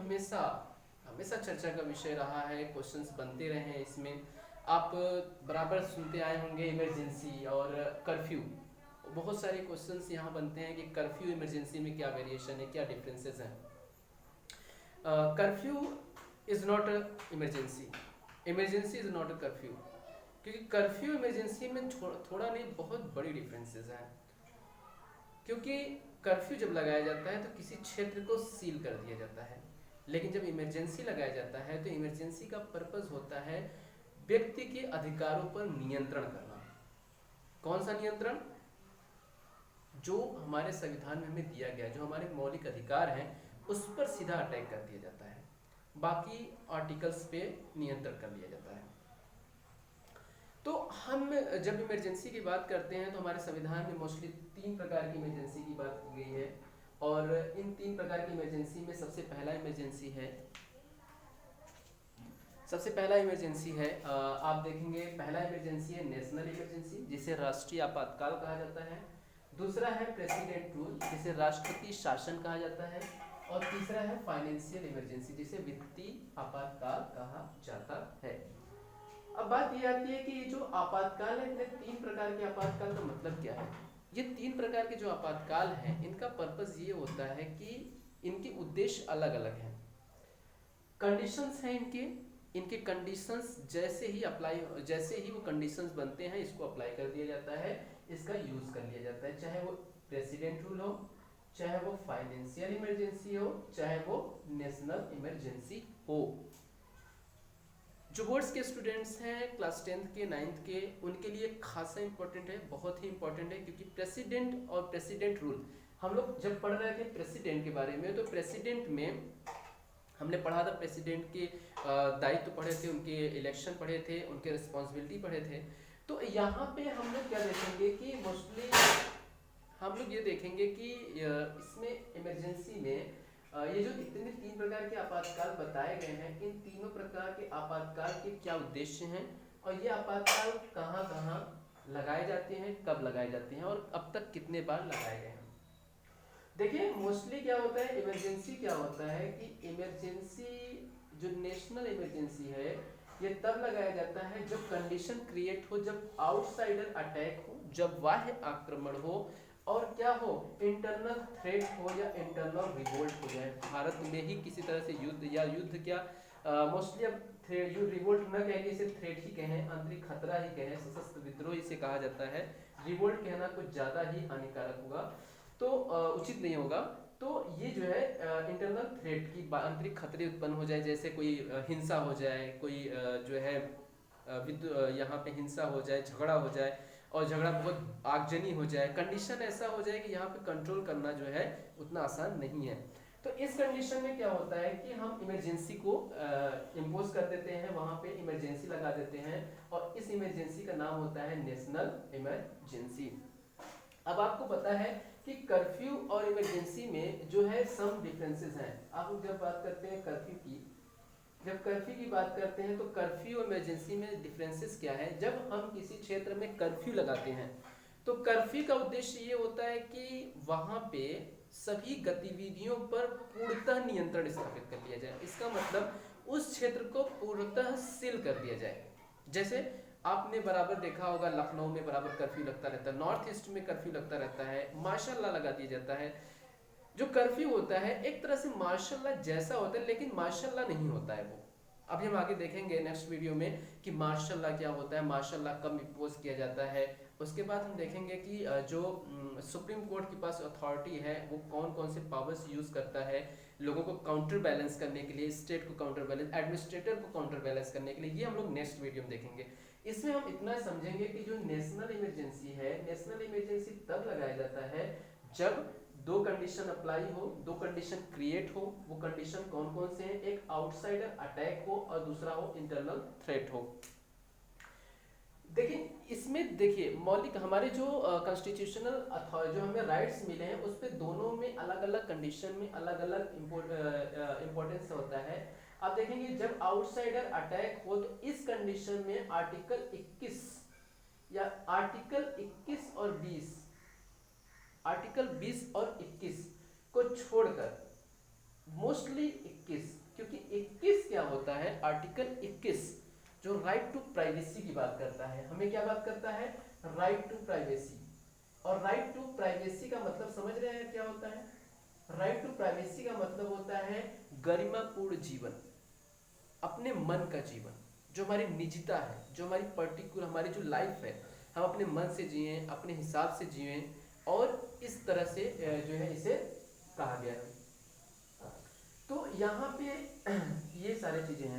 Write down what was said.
हमेशा हमेशा चर्चा का विषय रहा है, क्वेश्चंस बनते रहे हैं इसमें। आप बराबर सुनते आए होंगे इमरजेंसी और कर्फ्यू। बहुत सारे क्वेश्चंस यहाँ बनते हैं कि कर्फ्यू इमरजेंसी में क्या वेरिएशन है, क्या डिफरेंसेस हैं। Curfew is not a emergency, emergency is not a curfew. क्योंकि कर्फ्यू इमरजेंसी में थोड़ा नहीं, बहुत बड़ी डिफरेंसेस हैं। क्योंकि कर्फ्यू जब लगाया जाता है तो किसी क्षेत्र को सील कर दिया जाता है, लेकिन जब इमरजेंसी लगाया जाता है तो इमरजेंसी का पर्पस होता है व्यक्ति के अधिकारों पर नियंत्रण करना। कौन सा नियंत्रण? जो हमारे संविधान में हमें दिया गया, जो हमारे मौलिक अधिकार हैं, उस पर सीधा अटैक कर दिया जाता है, बाकी आर्टिकल्स पे नियंत्रण कर लिया जाता है। तो हम जब इमरजेंसी की बात करते हैं तो हमारे संविधान में मोस्टली 3 प्रकार की इमरजेंसी की बात की गई है, और इन 3 प्रकार की इमरजेंसी में सबसे पहला इमरजेंसी है, आप देखेंगे पहला इमरजेंसी है नेशनल इमरजेंसी, जिसे राष्ट्रीय आपातकाल कहा जाता है। दूसरा है प्रेसिडेंट रूल, जिसे राष्ट्रपति शासन कहा जाता है। और तीसरा है फाइनेंशियल इमरजेंसी, जिसे वित्तीय आपातकाल कहा जाता है। अब बात ये आती है कि ये जो आपातकाल है, 3 प्रकार के आपातकाल का मतलब क्या है। ये 3 प्रकार के जो आपातकाल हैं, इनका पर्पस ये होता है कि इनके उद्देश्य अलग अलग हैं। कंडीशंस हैं इनके कंडीशंस जैसे ही वो कंडीशंस बनते हैं, इसको अप्लाई कर दिया जाता है, इसका यूज कर लिया जाता है। चाहे वो प्रेसिडेंट रूल हो, चाहे वो फाइनेंशियल इमरजेंसी हो, चाहे वो नेशनल इमरजेंसी हो। जो बोर्ड्स के स्टूडेंट्स हैं क्लास 10th के 9th के, उनके लिए खासा इंपॉर्टेंट है, बहुत ही इंपॉर्टेंट है। क्योंकि प्रेसिडेंट और प्रेसिडेंट रूल, हम लोग जब पढ़ रहे थे प्रेसिडेंट के बारे में, तो प्रेसिडेंट में हमने पढ़ा था, प्रेसिडेंट के दायित्व पढ़े थे, उनके इलेक्शन पढ़े थे, उनके रिस्पॉन्सिबिलिटी पढ़े थे। तो यहाँ पे हम लोग क्या देखेंगे कि मोस्टली हम लोग ये देखेंगे कि इसमें इमरजेंसी में ये जो इतने 3 प्रकार के आपातकाल बताए गए हैं, इन तीनों प्रकार के आपातकाल के क्या उद्देश्य हैं, और ये आपातकाल कहाँ कहाँ लगाए जाते हैं, कब लगाए जाते हैं, और अब तक कितने बार लगाए गए हैं। देखिए मोस्टली क्या होता है, इमरजेंसी क्या होता है कि इमरजेंसी जो नेशनल इमरजेंसी है, ये तब लगाया जाता है जब कंडीशन क्रिएट हो, जब आउटसाइडर अटैक हो, जब बाह्य आक्रमण हो, और क्या हो, इंटरनल थ्रेट हो या इंटरनल रिवोल्ट हो जाए। भारत में ही किसी तरह से युद्ध, या युद्ध क्या मोस्टली अब रिवोल्ट न कह के इसे थ्रेट ही कहें, आंतरिक खतरा ही कहें, सशस्त्र विद्रोह इसे कहा जाता है। रिवोल्ट कहना कुछ ज़्यादा ही हानिकारक होगा, तो उचित नहीं होगा। तो ये जो है इंटरनल थ्रेट की, आंतरिक खतरे उत्पन्न हो जाए, जैसे कोई हिंसा हो जाए, कोई जो है यहाँ पे हिंसा हो जाए, झगड़ा हो जाए, और झगड़ा बहुत आगजनी हो जाए, कंडीशन ऐसा हो जाए कि यहाँ पे कंट्रोल करना जो है उतना आसान नहीं है। तो इस कंडीशन में क्या होता है कि हम इमरजेंसी को इम्पोज कर देते हैं, वहाँ पे इमरजेंसी लगा देते हैं, और इस इमरजेंसी का नाम होता है नेशनल इमरजेंसी। अब आपको पता है कि कर्फ्यू और इमरजेंसी में जो है सम डिफरेंसेस हैं। आप जब बात करते हैं कर्फ्यू की, जब कर्फ्यू की बात करते हैं तो कर्फ्यू और इमरजेंसी में डिफरेंसेस क्या है। जब हम किसी क्षेत्र में कर्फ्यू लगाते हैं तो कर्फ्यू का उद्देश्य ये होता है कि वहाँ पे सभी गतिविधियों पर पूर्णतः नियंत्रण स्थापित कर लिया जाए। इसका मतलब उस क्षेत्र को पूर्णतः सील कर दिया जाए। जैसे आपने बराबर देखा होगा, लखनऊ में बराबर कर्फ्यू लगता रहता है, नॉर्थ ईस्ट में कर्फ्यू लगता रहता है, मार्शल लॉ लगा दिया जाता है। जो कर्फ्यू होता है एक तरह से मार्शल लॉ जैसा होता है, लेकिन मार्शल लॉ नहीं होता है वो। अभी हम आगे देखेंगे नेक्स्ट वीडियो में कि मार्शल लॉ क्या होता है, मार्शल लॉ कब इम्पोज किया जाता है। उसके बाद हम देखेंगे कि जो सुप्रीम कोर्ट के पास अथॉरिटी है वो कौन कौन से पावर्स यूज करता है लोगों को काउंटर बैलेंस करने के लिए, स्टेट को काउंटर बैलेंस, एडमिनिस्ट्रेटर को काउंटर बैलेंस करने के लिए। ये हम लोग नेक्स्ट वीडियो में देखेंगे। इसमें हम इतना समझेंगे कि जो नेशनल इमरजेंसी है, नेशनल इमरजेंसी तब लगाया जाता है जब 2 कंडीशन अप्लाई हो, 2 कंडीशन क्रिएट हो। वो कंडीशन कौन कौन से हैं, एक आउटसाइडर अटैक हो और दूसरा हो इंटरनल थ्रेट हो। देखिए इसमें देखिए मौलिक हमारे जो कॉन्स्टिट्यूशनल जो हमें राइट्स मिले हैं उस पे दोनों में अलग अलग कंडीशन में अलग अलग इम्पोर्टेंस होता है। आप देखेंगे जब आउटसाइडर अटैक हो तो इस कंडीशन में आर्टिकल 21 या आर्टिकल 21 और 20, आर्टिकल 20 और 21 को छोड़कर, मोस्टली 21 आर्टिकल 21 जो राइट टू प्राइवेसी की बात करता है, हमें क्या बात करता है, राइट टू प्राइवेसी। और राइट टू प्राइवेसी का मतलब समझ रहे हैं क्या होता है, राइट टू प्राइवेसी का मतलब होता है गरिमापूर्ण जीवन, अपने मन का जीवन, जो हमारी निजता है, जो हमारी पर्टिकुलर हमारी जो लाइफ है, हम अपने मन से जिए, अपने हिसाब से जिए, और इस तरह से जो है इसे कहा गया है। तो यहाँ पे ये सारी चीजें हैं।